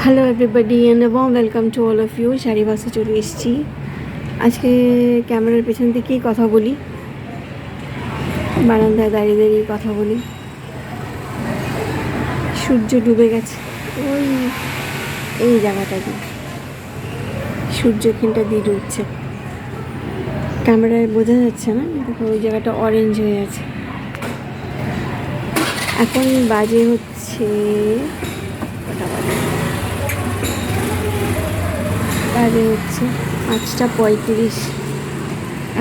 Hello everybody and welcome to all of you. Sari বাসে চলে এসেছি। আজকে ক্যামেরার পেছন থেকেই কথা বলি, বারান্দায় দাঁড়িয়ে দাঁড়িয়ে কথা বলি। সূর্য ডুবে গেছে ওই এই জায়গাটা দিয়ে, সূর্য এখানটা দিয়ে ডুবছে। ক্যামেরায় বোঝা যাচ্ছে না, দেখো ওই জায়গাটা অরেঞ্জ হয়ে আছে। এখন বাজে হচ্ছে বাজে হচ্ছে 5:35।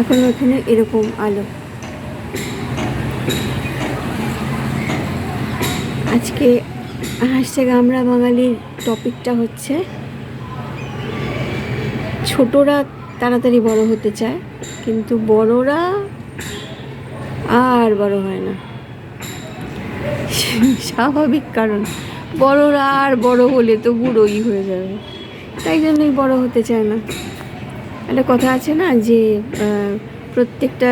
এখন ওখানে এরকম আলো। আজকে আমরা বাঙালির টপিকটা হচ্ছে ছোটরা তাড়াতাড়ি বড় হতে চায়, কিন্তু বড়রা আর বড় হয় না। স্বাভাবিক কারণ, বড়রা আর বড় হলে তো বুড়োই হয়ে যাবে, তাই জন্যই বড় হতে চায় না। একটা কথা আছে না যে প্রত্যেকটা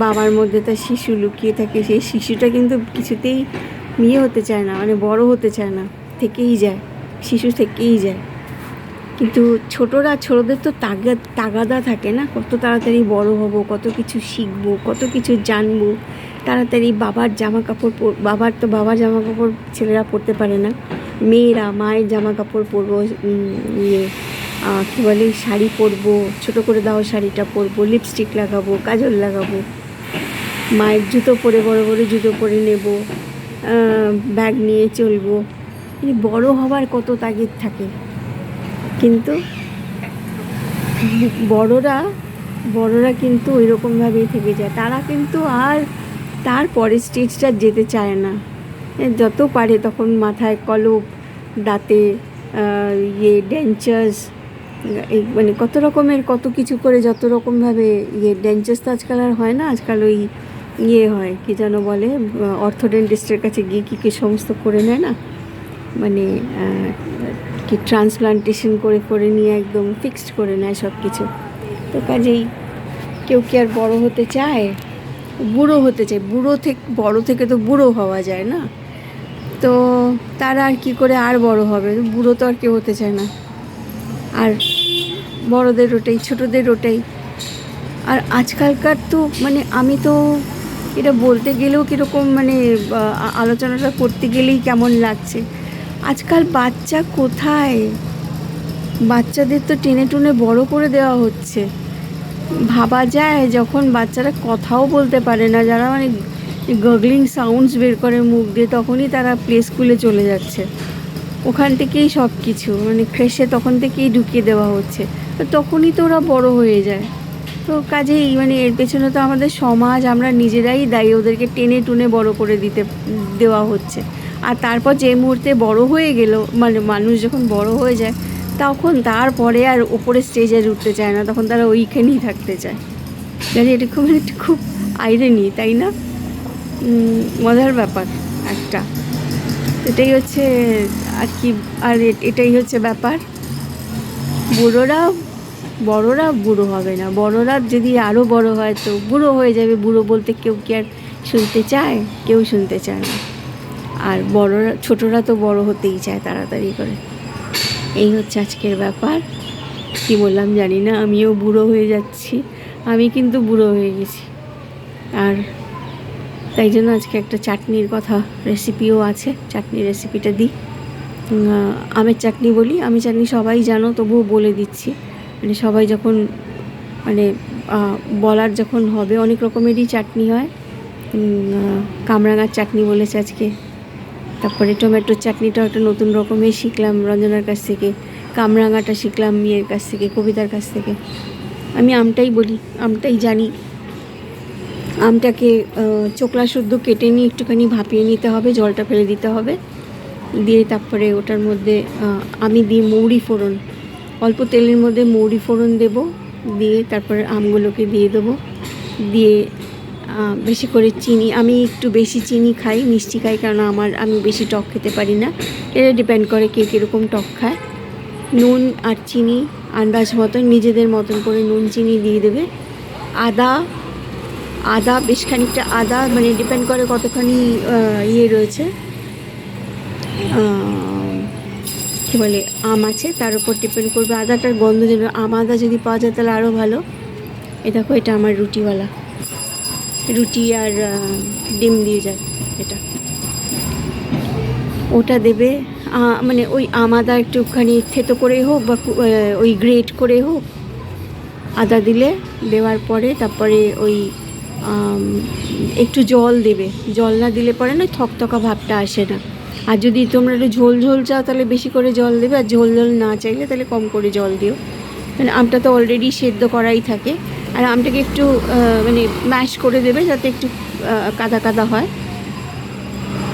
বাবার মধ্যে তার শিশু লুকিয়ে থাকে, সেই শিশুটা কিন্তু কিছুতেই হতে চায় না, মানে বড় হতে চায় না, থেকেই যায়, শিশু থেকেই যায়। কিন্তু ছোটদের তো তাগাদা থাকে না, কত তাড়াতাড়ি বড় হব, কত কিছু শিখবো, কত কিছু জানবো, তাড়াতাড়ি বাবার জামা কাপড় বাবার জামা কাপড় ছেলেরা পরতে পারে না, মেয়েরা মায়ের জামা কাপড় পরবো, কী বলে শাড়ি পরবো, ছোটো করে দাও শাড়িটা পরবো, লিপস্টিক লাগাবো, কাজল লাগাবো, মায়ের জুতো পরে বড় বড় জুতো পরে নেব, ব্যাগ নিয়ে চলবো। বড় হবার কত তাগিদ থাকে, কিন্তু বড়রা কিন্তু ওই রকমভাবেই থেকে যায়। তারা কিন্তু আর তার পরের স্টেজটা যেতে চায় না। যত পারে তখন মাথায় কলপ, দাঁতে ডেঞ্চার্স, মানে কত রকমের কত কিছু করে, যত রকমভাবে ডেঞ্চার্স তো আজকাল আর হয় না, আজকাল ওই হয় কি যেন বলে, অর্থোডেন্টিস্টের কাছে গিয়ে কী সমস্ত করে নেয় না, মানে কি ট্রান্সপ্লান্টেশন করে নিয়ে একদম ফিক্সড করে নেয় সব কিছু। তো কাজেই কেউ কি আর বড় হতে চায়? বুড়ো হতে চায়। বড় থেকে তো বুড়ো হওয়া যায় না, তো তারা আর কি করে আর বড় হবে? বুড়ো তো আর কেউ হতে চায় না। আর বড়দের ওটাই, ছোটদের ওটাই। আর আজকালকার তো মানে আমি তো এটা বলতে গেলেও কীরকম, মানে আলোচনাটা করতে গেলেই কেমন লাগছে। আজকাল বাচ্চা কোথায়, বাচ্চাদের তো টেনে টুনে বড় করে দেওয়া হচ্ছে। ভাবা যায় যখন বাচ্চারা কথাও বলতে পারে না, যারা মানে গগলিং সাউন্ডস বের করে মুখ দিয়ে, তখনই তারা প্লে স্কুলে চলে যাচ্ছে। ওখান থেকেই সব কিছু মানে ক্রেশে তখন থেকেই ঢুকিয়ে দেওয়া হচ্ছে, তো তখনই তো ওরা বড় হয়ে যায়। তো কাজেই মানে এর পেছনে তো আমাদের সমাজ, আমরা নিজেরাই দায়ী, ওদেরকে টেনে টুনে বড় করে দেওয়া হচ্ছে। আর তারপর যে মুহূর্তে বড় হয়ে গেল, মানে মানুষ যখন বড় হয়ে যায়, তখন তারপরে আর ওপরে স্টেজে উঠতে চায় না, তখন তারা ওইখানেই থাকতে চায়। জানি এটা খুব আইরনি, তাই না? মজার ব্যাপার একটা। এটাই হচ্ছে আর কি, আর এটাই হচ্ছে ব্যাপার। বড়রা বুড়ো হবে না, বড়রা যদি আরও বড় হয় তো বুড়ো হয়ে যাবে। বুড়ো বলতে কেউ কি আর শুনতে চায়? কেউ শুনতে চায় না। আর ছোটরা তো বড় হতেই চায় তাড়াতাড়ি করে। এই হচ্ছে আজকের ব্যাপার। কি বললাম জানি না, আমিও বুড়ো হয়ে যাচ্ছি, আমি কিন্তু বুড়ো হয়ে গেছি। আর তাই জন্য আজকে একটা চাটনির কথা, রেসিপিও আছে, চাটনির রেসিপিটা দিই। আমের চাটনি বলি, আমি চাটনি সবাই জানো, তবুও বলে দিচ্ছি। মানে সবাই যখন মানে বলার যখন হবে, অনেক রকমেরই চাটনি হয়। কামরাঙার চাটনি বলেছে আজকে, তারপরে টমেটোর চাটনিটাও একটা নতুন রকমের শিখলাম রঞ্জনার কাছ থেকে, কামরাঙাটা শিখলাম মেয়ের কাছ থেকে, কবিতার কাছ থেকে। আমি আমটাই বলি, আমটাই জানি। আমটাকে চোকলা শুদ্ধ কেটে নিয়ে একটুখানি ভাপিয়ে নিতে হবে, জলটা ফেলে দিতে হবে, দিয়ে তারপরে ওটার মধ্যে আমি দিই মৌরি ফোড়ন, অল্প তেলের মধ্যে মৌরি ফোড়ন দেবো, দিয়ে তারপরে আমগুলোকে দিয়ে দেবো, দিয়ে বেশি করে চিনি, আমি একটু বেশি চিনি খাই, মিষ্টি খাই, কারণ আমি বেশি টক খেতে পারি না। এটা ডিপেন্ড করে কে কীরকম টক খায়। নুন আর চিনি আন্দাজ মতন, নিজেদের মতন করে নুন চিনি দিয়ে দেবে। আদা বেশ খানিকটা আদা, মানে ডিপেন্ড করে কতখানি রয়েছে কী বলে আম আছে, তার উপর ডিপেন্ড করবে। আদাটার গন্ধ যেন, আম আদা যদি পাওয়া যায় তাহলে আরও ভালো। এ দেখো, এটা আমার রুটিওয়ালা, রুটি আর ডিম দিয়ে যায় এটা। ওটা দেবে, মানে ওই আম আদা একটুখানি থেতো করে হোক বা ওই গ্রেট করে হোক, আদা দিলে, দেওয়ার পরে তারপরে ওই একটু জল দেবে। জল না দিলে পরে না থকথকা ভাবটা আসে না। আর যদি তোমরা একটু ঝোল ঝোল চাও তাহলে বেশি করে জল দেবে, আর ঝোল ঝোল না চাইলে তাহলে কম করে জল দিও। মানে আমটা তো অলরেডি সেদ্ধ করাই থাকে। আর আমটাকে একটু মানে ম্যাশ করে দেবে যাতে একটু কাদা কাদা হয়।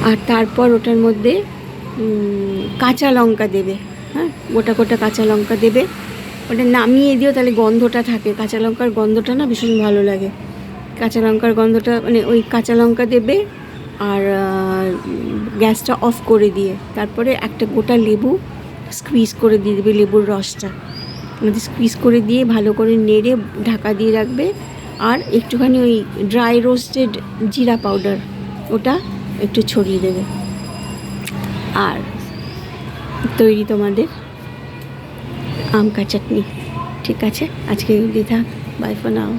আর তারপর ওটার মধ্যে কাঁচা লঙ্কা দেবে, হ্যাঁ, গোটা গোটা কাঁচা লঙ্কা দেবে। ওটা নামিয়ে দিও, তাহলে গন্ধটা থাকে, কাঁচা লঙ্কার গন্ধটা না ভীষণ ভালো লাগে। কাঁচা লঙ্কার গন্ধটা, মানে ওই কাঁচা লঙ্কা দেবে। আর গ্যাসটা অফ করে দিয়ে তারপরে একটা গোটা লেবু স্কুইজ করে দিয়ে দেবে, লেবুর রসটা স্কুইজ করে দিয়ে ভালো করে নেড়ে ঢাকা দিয়ে রাখবে। আর একটুখানি ওই ড্রাই রোস্টেড জিরা পাউডার ওটা একটু ছড়িয়ে দেবে। আর তৈরি তোমাদের আম কা চাটনি। ঠিক আছে, আজকে দিদা, বাই ফর নাও।